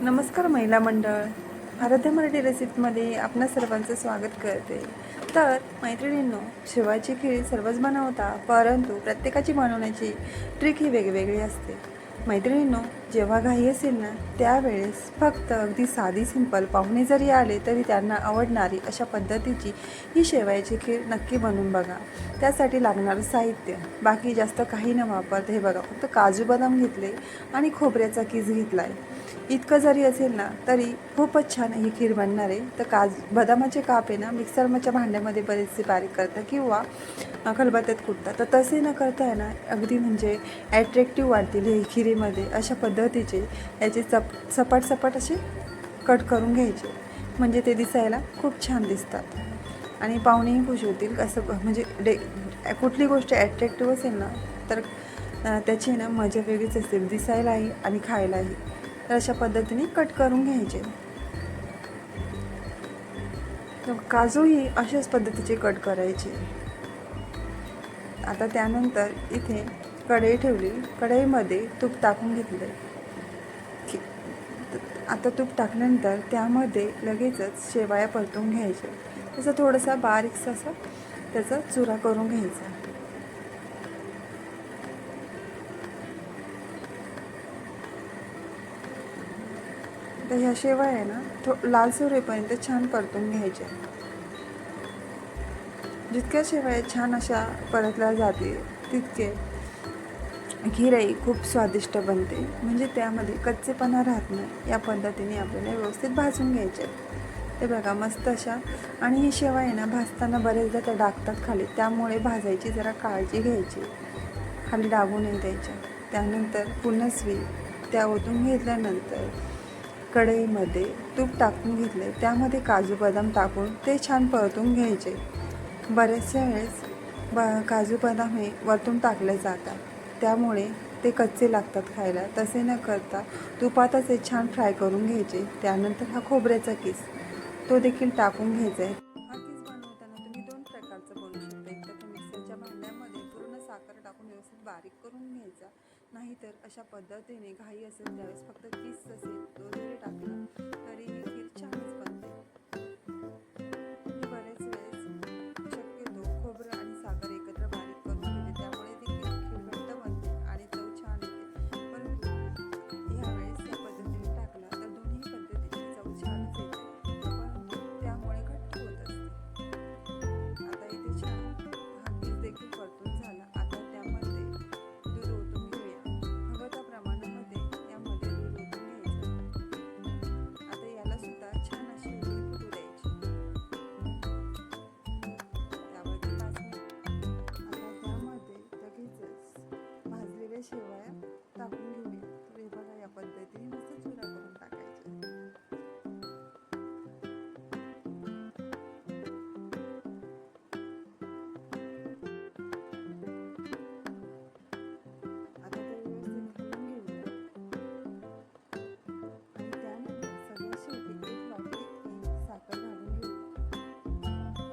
नमस्कार महिला मंडळ, आराध्या मराठी रेसिपीमध्ये आपणा सर्वांचं स्वागत करते. तर मैत्रिणींनो, शेवयाची खीर सर्वच बनवता, परंतु प्रत्येकाची बनवण्याची ट्रिक ही वेगवेगळी असते. मैत्रिणींनो, जेव्हा घाई असेल ना, त्यावेळेस फक्त अगदी साधी सिंपल पाहुणे जरी आले तरी त्यांना आवडणारी अशा पद्धतीची ही शेवयाची खीर नक्की बनवून बघा. त्यासाठी लागणारं साहित्य बाकी जास्त काही न वापरता हे बघा, फक्त काजू बदाम घेतले आणि खोबऱ्याचा किस घेतला आहे. इतकं जरी असेल ना तरी खूपच छान ही खीर बनणार आहे. तर बदामाचे काप आहे ना मिक्सरच्या भांड्यामध्ये बरेचसे बारीक करतात किंवा खलबत्त्यात कुटतात. तर तसे न करता आहे ना अगदी म्हणजे ॲट्रॅक्टिव्ह वाटतील हे खिरीमध्ये अशा पद्धतीचे याचे सपाट सपाट असे कट करून घ्यायचे, म्हणजे ते दिसायला खूप छान दिसतात आणि पाहुणेही खुश होतील. असं म्हणजे कुठली गोष्ट ॲट्रॅक्टिव्ह असेल ना तर त्याची ना मजा वेगळीच असते, दिसायलाही आणि खायलाही. तर अशा पद्धतीने कट करून घ्यायचे. काजूही अशाच पद्धतीचे कट करायचे. आता त्यानंतर इथे कढई ठेवली, कढईमध्ये तूप टाकून घेतले. आता तूप टाकल्यानंतर त्यामध्ये लगेचच शेवया परतून घ्यायचे. त्याचा थोडासा बारीकसा असा त्याचा चुरा करून घ्यायचा. तर ह्या शेवया आहे ना लालसर होईपर्यंत छान परतून घ्यायच्या. जितक्या शेवया छान अशा परतल्या जाते तितके खीरही खूप स्वादिष्ट बनते, म्हणजे त्यामध्ये कच्चेपणा राहत नाही. या पद्धतीने आपल्याला व्यवस्थित भाजून घ्यायचे. ते बघा मस्त अशा. आणि ही शेवया ना भाजताना बरेचदा त्या डागतात खाली, त्यामुळे भाजायची जरा काळजी घ्यायची, खाली डागू नाही द्यायच्या. त्यानंतर पुन्हा त्या ओतून घेतल्यानंतर कढईमध्ये तूप टाकून घेतले, त्यामध्ये काजू बदाम टाकून ते छान परतून घ्यायचे. बऱ्याचशा वेळेस काजू बदाम हे वरतून टाकले जातात, त्यामुळे ते कच्चे लागतात खायला. तसे न करता तुपातच हे छान फ्राय करून घ्यायचे. त्यानंतर हा खोबऱ्याचा किस तो देखील टाकून घ्यायचा आहे. हा किस बनवताना तुम्ही दोन प्रकारचं बनवू शकता. एक तर मिक्सरच्या भांड्यामध्ये पूर्ण साखर टाकून व्यवस्थित बारीक करून घ्यायचा, नाहीतर अशा पद्धतीने घाई असेल त्यावेळेस फक्त किस असेल तो जरी टाकला तरी ही खीर छानच बनते. मी बरेच वेळेस शक्यतो खोबरं आणि साखर एकत्र बारीक करून घेते, त्यामुळे ती खीर घट्ट बनते आणि चव छान येते. परंतु ह्यावेळेस या पद्धतीने टाकला तर दोन्ही पद्धतीची चव छानच येते, परंतु त्यामुळे घट्ट होत असते. आता इथे छान हा किस देखील परतून झाला. आता त्यामध्ये दूध ओतून घेऊया. हवं त्या प्रमाणामध्ये यामध्ये दूध ओतून घ्यायचं. आता याला सुद्धा छान अशी उकळी फुटू द्यायची. त्यावरती 5 मिनिट. आता त्यामध्ये लगेचच भाजलेल्या शेवया टाकून घेऊया. तर हे बघा या पद्धतीने मस्त चुरा करून टाकायचा. आता ते व्यवस्थित घालून घेऊया आणि त्यानंतर सगळ्यात शेवटी 1 वाटी इतकी साखर घालून घेऊया.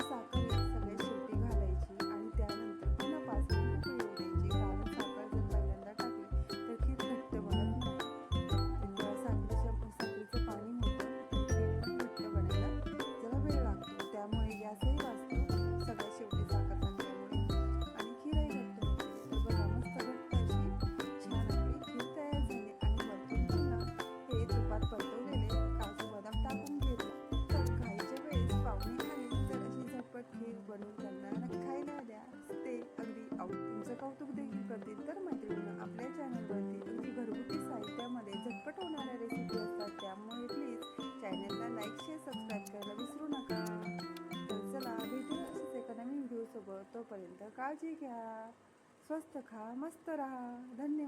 साखर सगळ्यात शेवटी घालायची आणि त्यानंतर पुन्हा 5 मिनिट उकळी येऊ द्यायची, कारण साखर जर पहिल्यांदा टाकली तर खीर घट्ट बनत नाही. त्या साखरेचं पाणी होतं आणि खीर पण घट्ट बनायला जरा वेळ लागतो, त्यामुळे गॅसही वाचतो सगळ्यात शेवटी साखर टाकल्यामुळे आणि खीरही घट्ट होते. तर बघा मस्त घट्ट अशी छान आपली खीर तयार झाली. आणि वरतून पुन्हा हे तुपात परतवलेले काजू बदाम टाकून घेतले. तर घाईच्या वेळेस पाहुणे आले तर अशी झटपट खीर बनवून त्यांना खायला द्या, ते अगदी तुमचं कौतुक देखील करतील. तर मैत्रिणींनो, आपल्या चॅनलवरती अगदी घरगुती साहित्यामध्ये झटपट होणाऱ्या रेसिपी असतात, त्यामुळे प्लीज चॅनलला लाईक, शेअर, सबस्क्राईब करायला विसरू नका. तर चला भेटूया अशीच एका नवीन व्हिडिओसोबत. तोपर्यंत काळजी घ्या, स्वस्त खा, मस्त राहा. धन्यवाद.